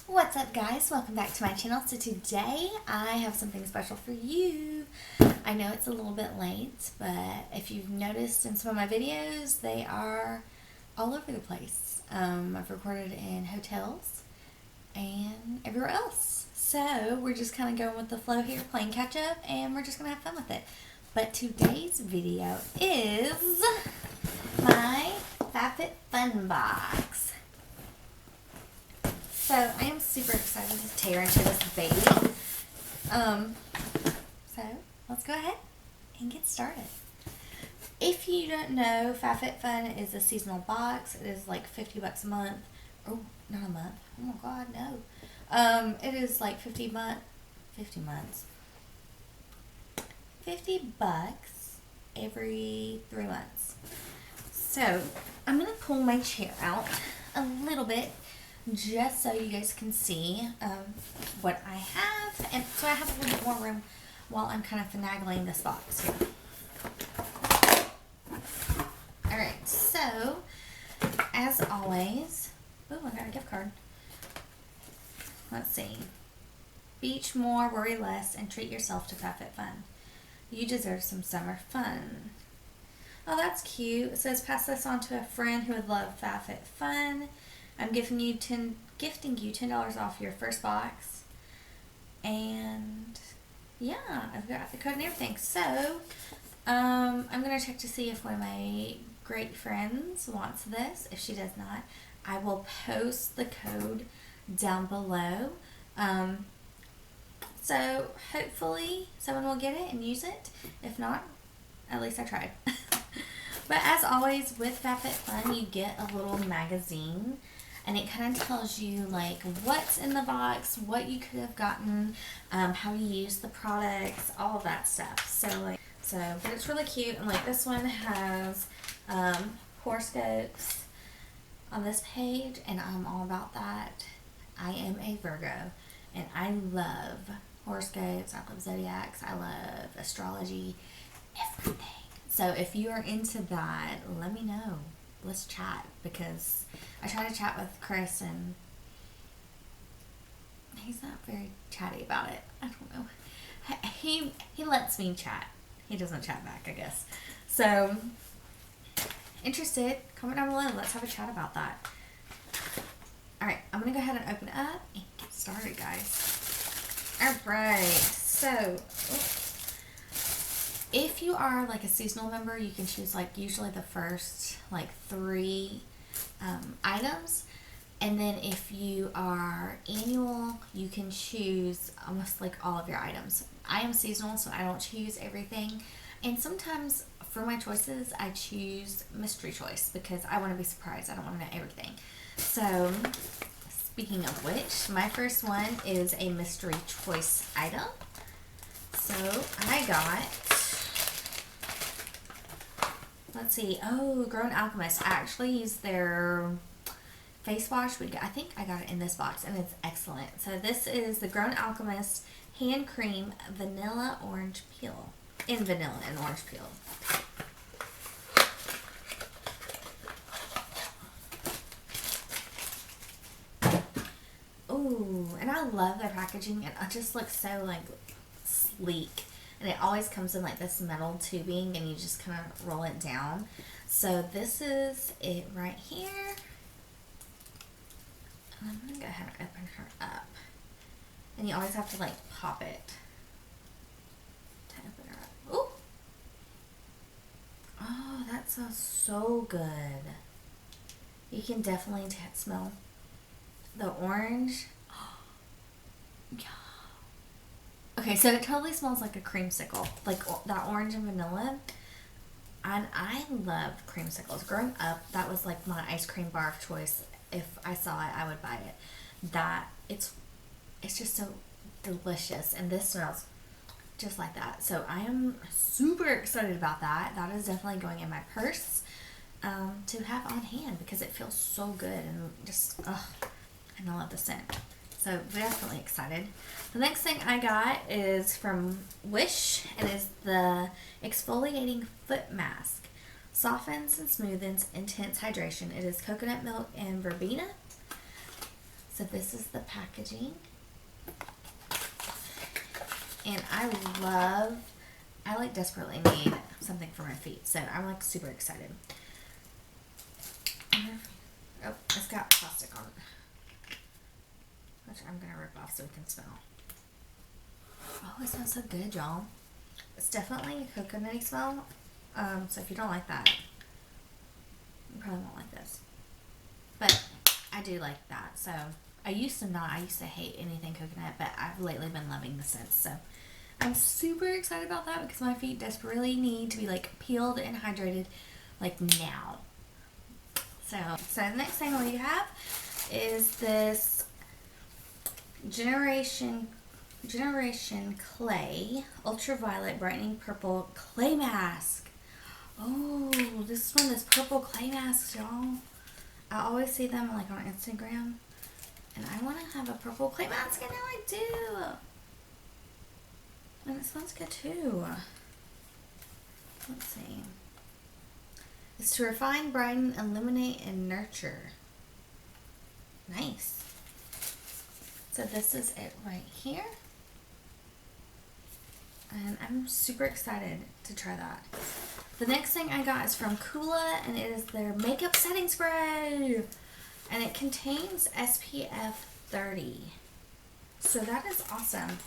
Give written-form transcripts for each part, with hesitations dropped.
What's up, guys? Welcome back to my channel. So today I have something special for you. I know it's a little bit late, but if you've noticed in some of my videos, they are all over the place. I've recorded in hotels and everywhere else. So we're just kind of going with the flow here, playing catch up, and we're just going to have fun with it. But today's video is my FabFitFun box. So I am super excited to tear into this baby. So let's go ahead and get started. If you don't know, FabFitFun is a seasonal box. It is like 50 bucks a month. Oh, not a month. Oh my God, no. It is like 50 months. 50 bucks every 3 months. So I'm gonna pull my chair out a little bit, just so you guys can see what I have, and so I have a little bit more room while I'm kind of finagling this box here. Alright, so as always, oh, I got a gift card. Let's see. Beach more, worry less, and treat yourself to FabFitFun. You deserve some summer fun. Oh, that's cute. It says, pass this on to a friend who would love FabFitFun. I'm gifting you $10 off your first box. And yeah, I've got the code and everything. So I'm gonna check to see if one of my great friends wants this. If she does not, I will post the code down below. So hopefully someone will get it and use it. If not, at least I tried. But as always with FabFitFun, you get a little magazine. And it kind of tells you like what's in the box, what you could have gotten, how to use the products, all of that stuff. But it's really cute. And like this one has horoscopes on this page, and I'm all about that. I am a Virgo, and I love horoscopes. I love zodiacs. I love astrology, everything. So if you are into that, let me know. Let's chat, because I try to chat with Chris and he's not very chatty about it. I don't know. He lets me chat. He doesn't chat back, I guess. So, interested? Comment down below. Let's have a chat about that. Alright, I'm going to go ahead and open it up and get started, guys. Alright, so if you are like a seasonal member, you can choose like usually the first like 3 items, and then if you are annual, you can choose almost like all of your items. I am seasonal, so I don't choose everything, and sometimes for my choices I choose mystery choice because I want to be surprised. I don't want to know everything. So speaking of which, my first one is a mystery choice item. So I got, let's see. Oh, Grown Alchemist. I actually used their face wash. I think I got it in this box, and it's excellent. So this is the Grown Alchemist Hand Cream Vanilla Orange Peel. In vanilla and orange peel. Ooh, and I love their packaging. It just looks so like sleek. And it always comes in like this metal tubing, and you just kind of roll it down. So this is it right here. And I'm going to go ahead and open her up. And you always have to like pop it to open her up. Ooh! Oh, that smells so good. You can definitely smell the orange. Yeah. Okay, so it totally smells like a creamsicle, like that orange and vanilla. And I love creamsicles. Growing up, that was like my ice cream bar of choice. If I saw it, I would buy it. It's just so delicious, and this smells just like that. So I am super excited about that. That is definitely going in my purse to have on hand because it feels so good, and just, and I love the scent. So definitely excited. The next thing I got is from Wish. It is the exfoliating foot mask. Softens and smoothens intense hydration. It is coconut milk and verbena. So this is the packaging. And I like desperately need something for my feet. So I'm like super excited. Oh, it's got plastic on it, which I'm going to rip off so we can smell. Oh, it smells so good, y'all. It's definitely a coconutty smell. So if you don't like that, you probably won't like this. But I do like that. So I used to hate anything coconut, but I've lately been loving the scent. So I'm super excited about that because my feet desperately need to be like peeled and hydrated like now. So the next thing we have is this Generation Clay Ultraviolet Brightening Purple Clay Mask. Oh, this is one of those purple clay masks, y'all. I always see them like on Instagram, and I want to have a purple clay mask, and now I do. And it smells good too. Let's see. It's to refine, brighten, illuminate, and nurture. Nice. So this is it right here. And I'm super excited to try that. The next thing I got is from Kula, and it is their makeup setting spray. And it contains SPF 30. So that is awesome.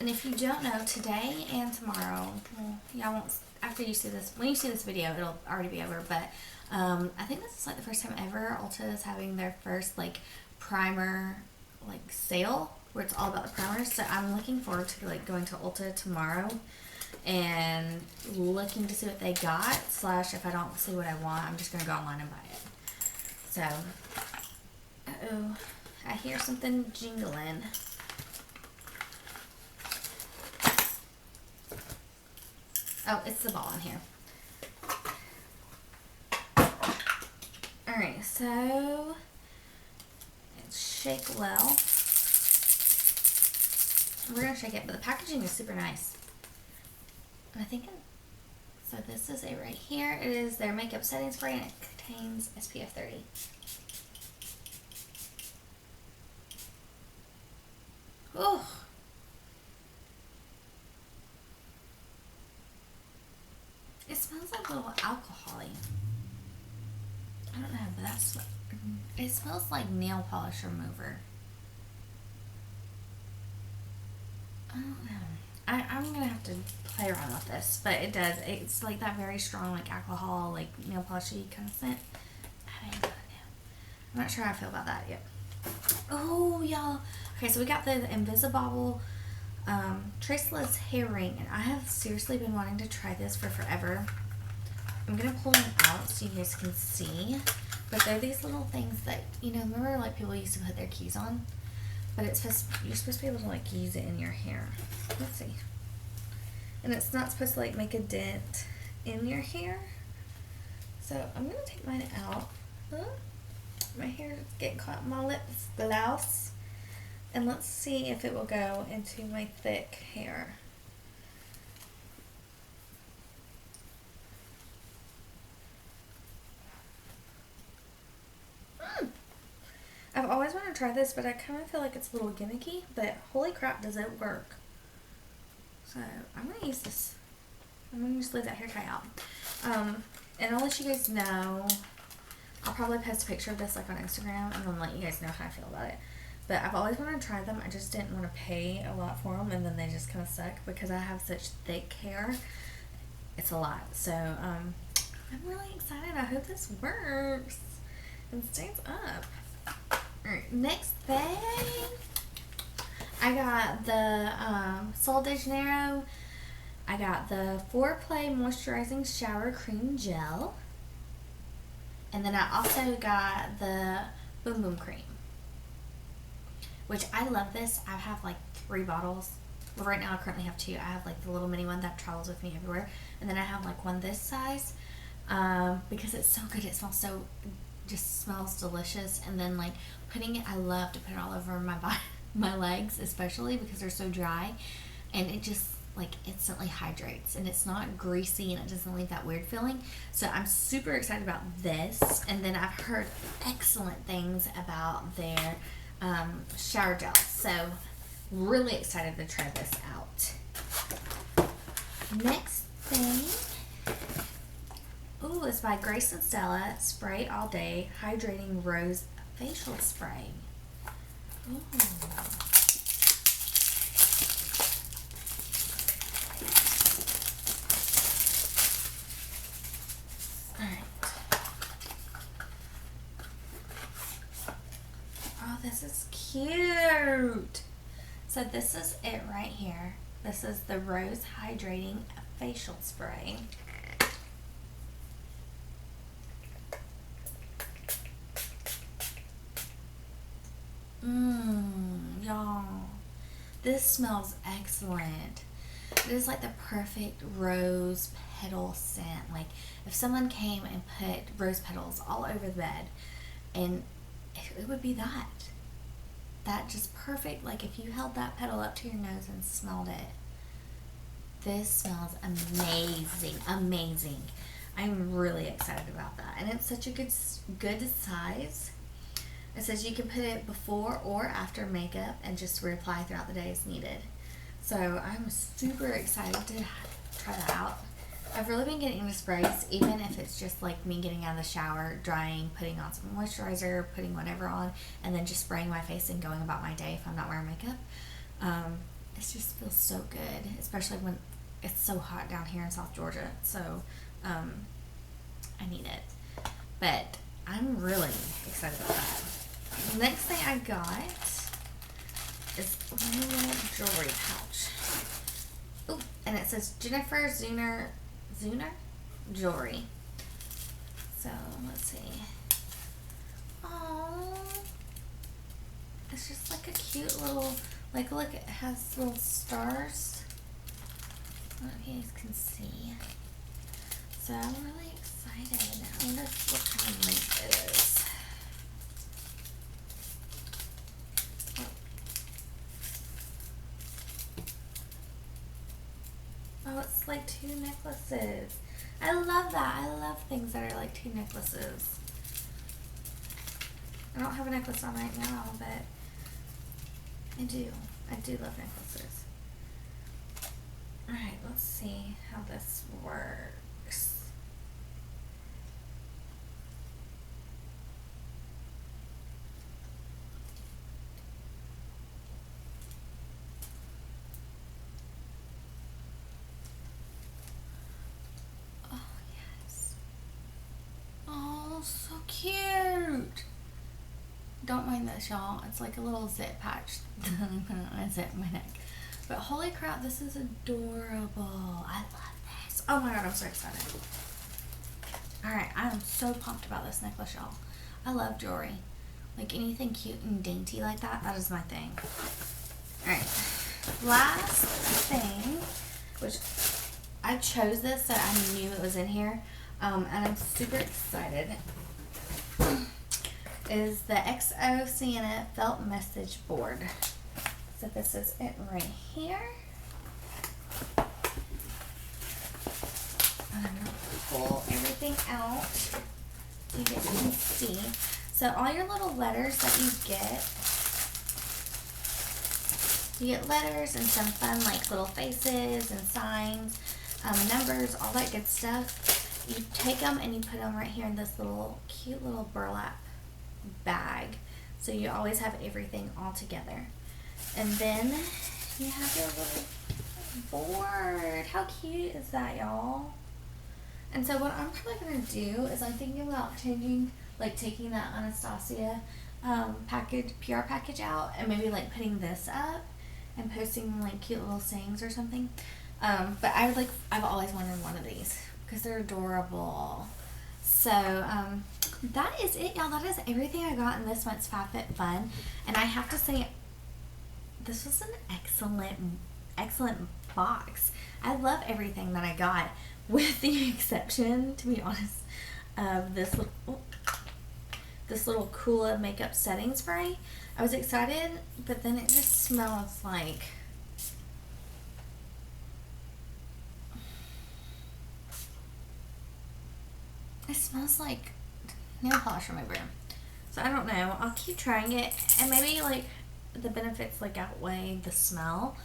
And if you don't know, today and tomorrow, well, y'all won't, after you see this, when you see this video, it'll already be over, but I think this is like the first time ever Ulta is having their first like primer like sale where it's all about the primers. So I'm looking forward to like going to Ulta tomorrow and looking to see what they got, slash if I don't see what I want, I'm just going to go online and buy it. So, uh-oh, I hear something jingling. Oh, it's the ball in here. Alright, so it's shake well. We're going to shake it, but the packaging is super nice. I think so this is it right here. It is their makeup setting spray, and it contains SPF 30. Oh. It smells like a little alcohol-y. I don't know, but that's what it smells like, nail polish remover. I don't know. I'm gonna have to play around with this, but it does. It's like that very strong, like alcohol, like nail polishy kind of scent. I don't know. I'm not sure how I feel about that yet. Oh, y'all. Okay, so we got the Invisibobble Traceless hair ring, and I have seriously been wanting to try this for forever. I'm gonna pull them out so you guys can see. But they're these little things that, you know, remember like people used to put their keys on? But it's supposed, you're supposed to be able to like use it in your hair. Let's see. And it's not supposed to like make a dent in your hair. So I'm gonna take mine out. My hair is getting caught in my lips gloss. And let's see if it will go into my thick hair. I've always wanted to try this, but I kind of feel like it's a little gimmicky, but holy crap, does it work. So I'm going to use this. I'm going to just leave that hair tie out. And I'll let you guys know, I'll probably post a picture of this like on Instagram and then let you guys know how I feel about it. But I've always wanted to try them. I just didn't want to pay a lot for them, and then they just kind of suck because I have such thick hair. It's a lot. So I'm really excited. I hope this works and stays up. Alright, next thing, I got the Sol de Janeiro. I got the Foreplay Moisturizing Shower Cream Gel. And then I also got the Boom Boom Cream, which I love this. I have like 3 bottles. Well, right now I currently have 2. I have like the little mini one that travels with me everywhere. And then I have like one this size because it's so good. It smells so, just smells delicious. And then like putting it, I love to put it all over my body, my legs especially because they're so dry. And it just like instantly hydrates, and it's not greasy, and it doesn't leave that weird feeling. So I'm super excited about this. And then I've heard excellent things about their shower gel. So really excited to try this out. Next thing, ooh, is by Grace and Stella, Spray All Day Hydrating Rose Facial Spray. Ooh. This is cute. So this is it right here. This is the Rose Hydrating Facial Spray. Y'all. This smells excellent. It is like the perfect rose petal scent. Like if someone came and put rose petals all over the bed, and it would be that just perfect. Like if you held that petal up to your nose and smelled it, this smells amazing. I'm really excited about that, and it's such a good size. It says you can put it before or after makeup and just reapply throughout the day as needed. So I'm super excited to try that out. I've really been getting into sprays, even if it's just like me getting out of the shower, drying, putting on some moisturizer, putting whatever on, and then just spraying my face and going about my day if I'm not wearing makeup. It just feels so good, especially when it's so hot down here in South Georgia. So I need it. But I'm really excited about that. The next thing I got is a little jewelry pouch. Ooh, and it says Jennifer Zuner Jewelry. So let's see. Oh, it's just like a cute little, like look, it has little stars. I don't know if you guys can see. So I'm really excited. I wonder what kind of length it is. Oh, it's like 2 necklaces. I love that. I love things that are like 2 necklaces. I don't have a necklace on right now, but I do. I do love necklaces. Alright, let's see how this works. So cute. Don't mind this, y'all. It's like a little zip patch that I put on a zip in my neck. But holy crap, this is adorable. I love this. Oh my god, I'm so excited. Alright, I am so pumped about this necklace, y'all. I love jewelry. Like anything cute and dainty like that, that is my thing. Alright, last thing, which I chose this so I knew it was in here. And I'm super excited, is the XO Sienna Felt Message Board. So this is it right here. And I'm going to pull everything out so you guys can see. So all your little letters that you get letters and some fun like little faces and signs, numbers, all that good stuff. You take them and you put them right here in this little cute little burlap bag. So you always have everything all together. And then you have your little board. How cute is that, y'all? And so what I'm probably going to do is I'm thinking about taking that Anastasia PR package out and maybe like putting this up and posting like cute little sayings or something. But I've always wanted one of these, because they're adorable. So that is it, y'all. That is everything I got in this month's FabFitFun. And I have to say, this was an excellent box. I love everything that I got, with the exception, to be honest, of this little Coola makeup setting spray. I was excited, but then it just smells like It smells like nail polish remover. So I don't know. I'll keep trying it, and maybe like the benefits like outweigh the smell.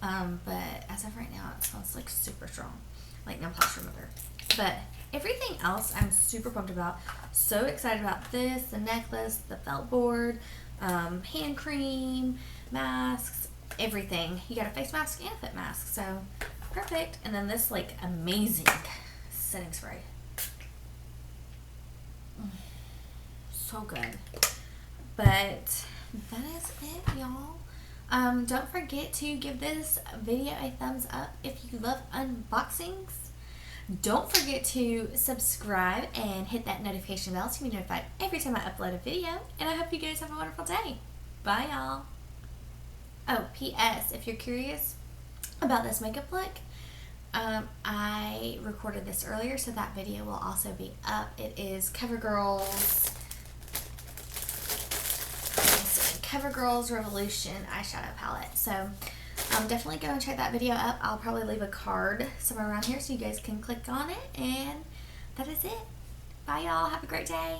But as of right now, it smells like super strong, like nail polish remover. But everything else, I'm super pumped about. So excited about this, the necklace, the felt board, hand cream, masks, everything. You got a face mask and a foot mask, so perfect. And then this like amazing setting spray. So good. But that is it, y'all. Don't forget to give this video a thumbs up if you love unboxings. Don't forget to subscribe and hit that notification bell to be notified every time I upload a video. And I hope you guys have a wonderful day. Bye, y'all. Oh, P.S. If you're curious about this makeup look, I recorded this earlier, so that video will also be up. It is CoverGirl's Revolution eyeshadow palette. So definitely go and check that video up. I'll probably leave a card somewhere around here so you guys can click on it. And that is it. Bye, y'all. Have a great day.